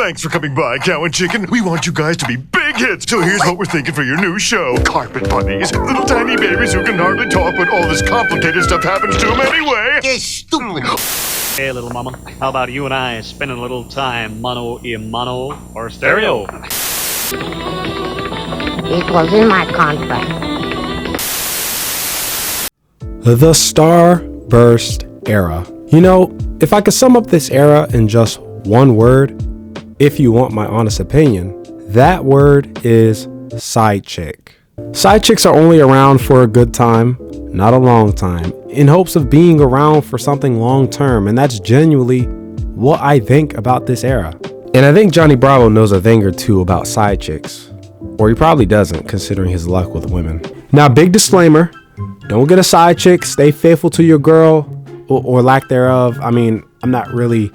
Thanks for coming by, Cow and Chicken. We want you guys to be big hits, so here's what we're thinking for your new show. Carpet bunnies. Little tiny babies who can hardly talk, but all this complicated stuff happens to them anyway. You're stupid. Hey, little mama, how about you and I spending a little time mono or stereo? It was in my contract. The Starburst Era. You know, if I could sum up this era in just one word, if you want my honest opinion, that word is side chick. Side chicks are only around for a good time, not a long time, in hopes of being around for something long term, and that's genuinely what I think about this era. And I think Johnny Bravo knows a thing or two about side chicks, or he probably doesn't, considering his luck with women. Now, big disclaimer, don't get a side chick, stay faithful to your girl, or lack thereof. I mean, I'm not really,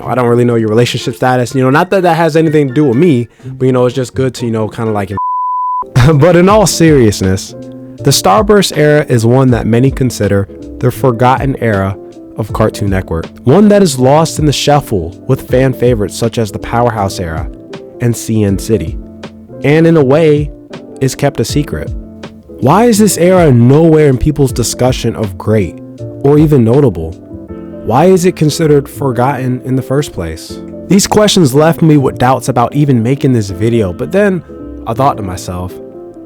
I don't really know your relationship status, not that that has anything to do with me, but it's just good to, kind of like, but in all seriousness, the Starburst era is one that many consider the forgotten era of Cartoon Network. One that is lost in the shuffle with fan favorites such as the Powerhouse era and CN City, and in a way is kept a secret. Why is this era nowhere in people's discussion of great or even notable? Why is it considered forgotten in the first place? These questions left me with doubts about even making this video, but then I thought to myself,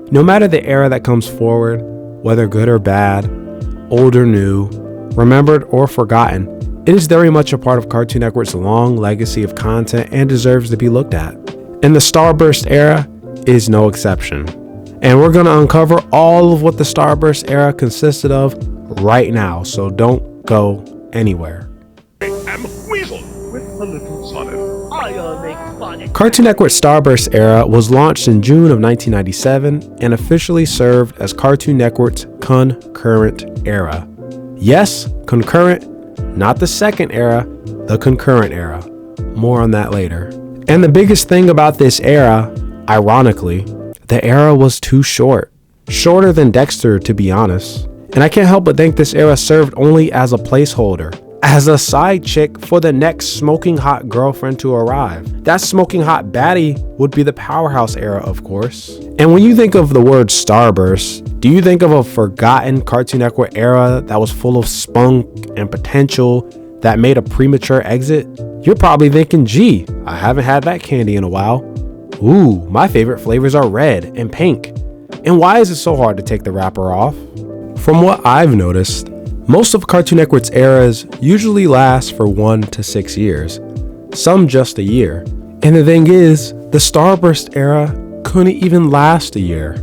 no matter the era that comes forward, whether good or bad, old or new, remembered or forgotten, it is very much a part of Cartoon Network's long legacy of content and deserves to be looked at. And the Starburst era is no exception. And we're going to uncover all of what the Starburst era consisted of right now, so don't go anywhere. I'm Weasel with a little sonnet. I'll make fun. Cartoon Network Starburst Era was launched in June of 1997 and officially served as Cartoon Network's concurrent era. Yes, concurrent, not the second era, the concurrent era. More on that later. And the biggest thing about this era, ironically, the era was too short. Shorter than Dexter, to be honest. And I can't help but think this era served only as a placeholder, as a side chick for the next smoking hot girlfriend to arrive. That smoking hot baddie would be the Powerhouse era, of course. And when you think of the word Starburst, do you think of a forgotten Cartoon Network era that was full of spunk and potential that made a premature exit? You're probably thinking, gee, I haven't had that candy in a while. Ooh, my favorite flavors are red and pink. And why is it so hard to take the wrapper off? From what I've noticed, most of Cartoon Network's eras usually last for 1 to 6 years, some just a year. And the thing is, the Starburst era couldn't even last a year.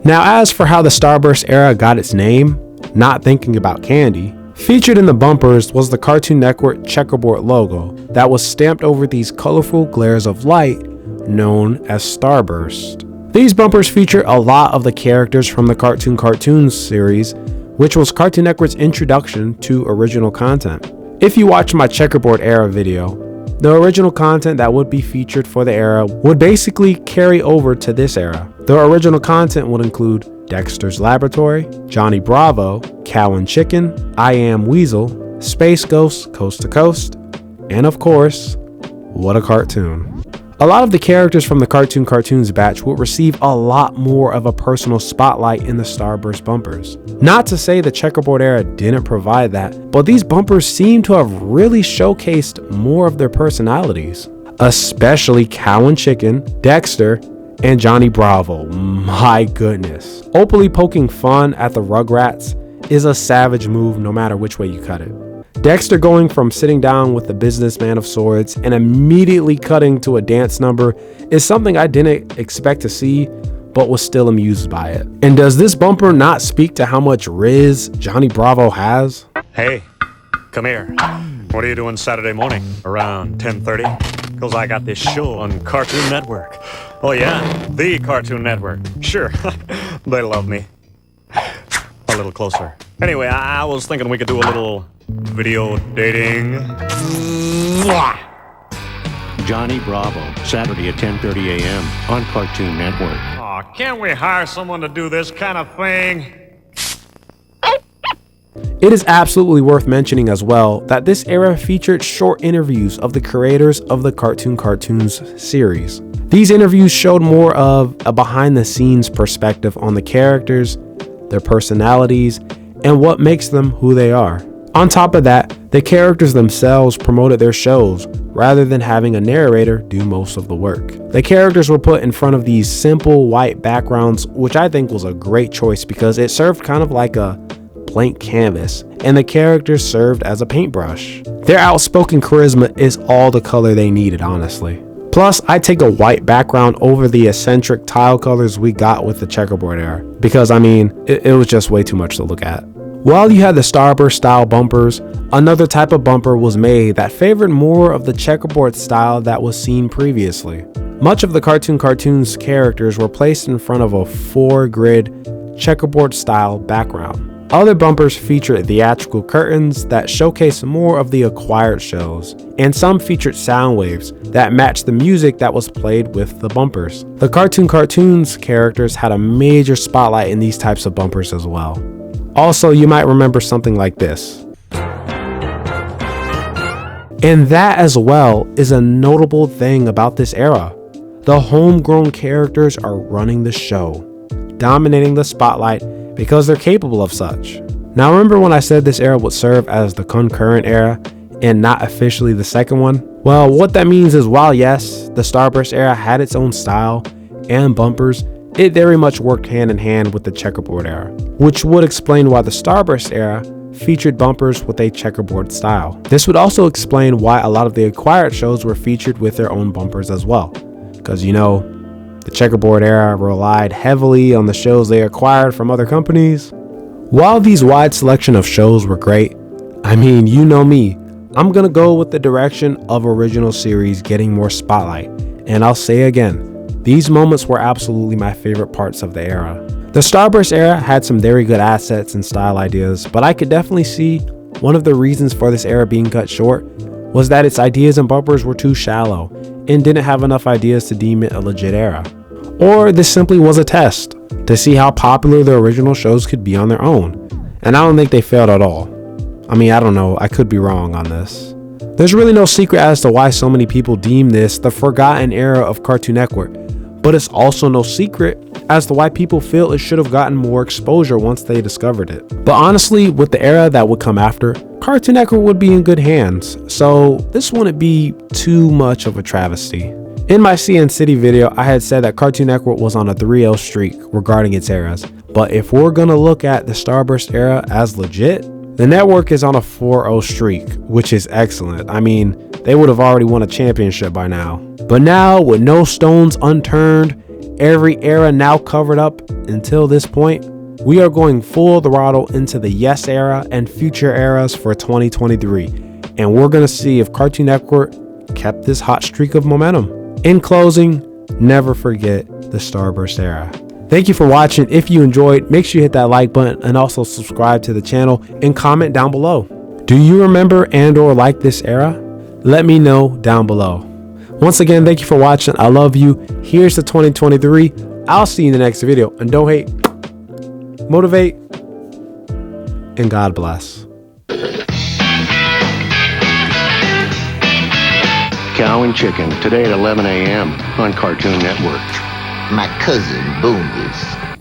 Now, as for how the Starburst era got its name, not thinking about candy, featured in the bumpers was the Cartoon Network checkerboard logo that was stamped over these colorful glares of light known as Starburst. These bumpers feature a lot of the characters from the Cartoons series, which was Cartoon Network's introduction to original content. If you watch my checkerboard era video, the original content that would be featured for the era would basically carry over to this era. The original content would include Dexter's Laboratory, Johnny Bravo, Cow and Chicken, I Am Weasel, Space Ghost Coast to Coast, and of course, what a cartoon. A lot of the characters from the Cartoons batch would receive a lot more of a personal spotlight in the Starburst bumpers. Not to say the checkerboard era didn't provide that, but these bumpers seem to have really showcased more of their personalities, especially Cow and Chicken, Dexter, and Johnny Bravo. My goodness. Openly poking fun at the Rugrats is a savage move no matter which way you cut it. Dexter going from sitting down with the businessman of sorts and immediately cutting to a dance number is something I didn't expect to see, but was still amused by it. And does this bumper not speak to how much Riz Johnny Bravo has? Hey, come here. What are you doing Saturday morning around 10:30? Because I got this show on Cartoon Network. Oh yeah, the Cartoon Network. Sure, they love me. A little closer. Anyway, I was thinking we could do a little video dating. Johnny Bravo, Saturday at 10:30 a.m. on Cartoon Network. Aw, can't we hire someone to do this kind of thing? It is absolutely worth mentioning as well that this era featured short interviews of the creators of the Cartoons series. These interviews showed more of a behind-the-scenes perspective on the characters, their personalities, and what makes them who they are. On top of that, the characters themselves promoted their shows rather than having a narrator do most of the work. The characters were put in front of these simple white backgrounds, which I think was a great choice because it served kind of like a blank canvas, and the characters served as a paintbrush. Their outspoken charisma is all the color they needed, honestly. Plus, I take a white background over the eccentric tile colors we got with the checkerboard era, because I mean, it was just way too much to look at. While you had the Starburst style bumpers, another type of bumper was made that favored more of the checkerboard style that was seen previously. Much of the Cartoons characters were placed in front of a 4-grid checkerboard style background. Other bumpers featured theatrical curtains that showcased more of the acquired shows, and some featured sound waves that matched the music that was played with the bumpers. The Cartoons characters had a major spotlight in these types of bumpers as well. Also, you might remember something like this. And that as well is a notable thing about this era. The homegrown characters are running the show, dominating the spotlight because they're capable of such. Now remember when I said this era would serve as the concurrent era and not officially the second one? Well, what that means is while yes, the Starburst era had its own style and bumpers, it very much worked hand in hand with the checkerboard era, which would explain why the Starburst era featured bumpers with a checkerboard style. This would also explain why a lot of the acquired shows were featured with their own bumpers as well, because you know, the checkerboard era relied heavily on the shows they acquired from other companies. While these wide selection of shows were great, I mean, you know me, I'm gonna go with the direction of original series getting more spotlight, and I'll say again, these moments were absolutely my favorite parts of the era. The Starburst era had some very good assets and style ideas, but I could definitely see one of the reasons for this era being cut short was that its ideas and bumpers were too shallow and didn't have enough ideas to deem it a legit era. Or this simply was a test to see how popular the original shows could be on their own, and I don't think they failed at all. I mean, I don't know, I could be wrong on this. There's really no secret as to why so many people deem this the forgotten era of Cartoon Network, but it's also no secret as to why people feel it should have gotten more exposure once they discovered it. But honestly, with the era that would come after, Cartoon Network would be in good hands, so this wouldn't be too much of a travesty. In my CN City video, I had said that Cartoon Network was on a 3-0 streak regarding its eras, but if we're gonna look at the Starburst era as legit, the network is on a 4-0 streak, which is excellent. I mean, they would have already won a championship by now. But now, with no stones unturned, every era now covered up until this point, we are going full throttle into the yes era and future eras for 2023. And we're gonna see if Cartoon Network kept this hot streak of momentum. In closing, never forget the Starburst era. Thank you for watching. If you enjoyed, make sure you hit that like button and also subscribe to the channel and comment down below. Do you remember and or like this era? Let me know down below. Once again, thank you for watching. I love you. Here's the 2023. I'll see you in the next video. And don't hate, motivate, and God bless. Cow and Chicken, today at 11 a.m. on Cartoon Network. My cousin Boomers.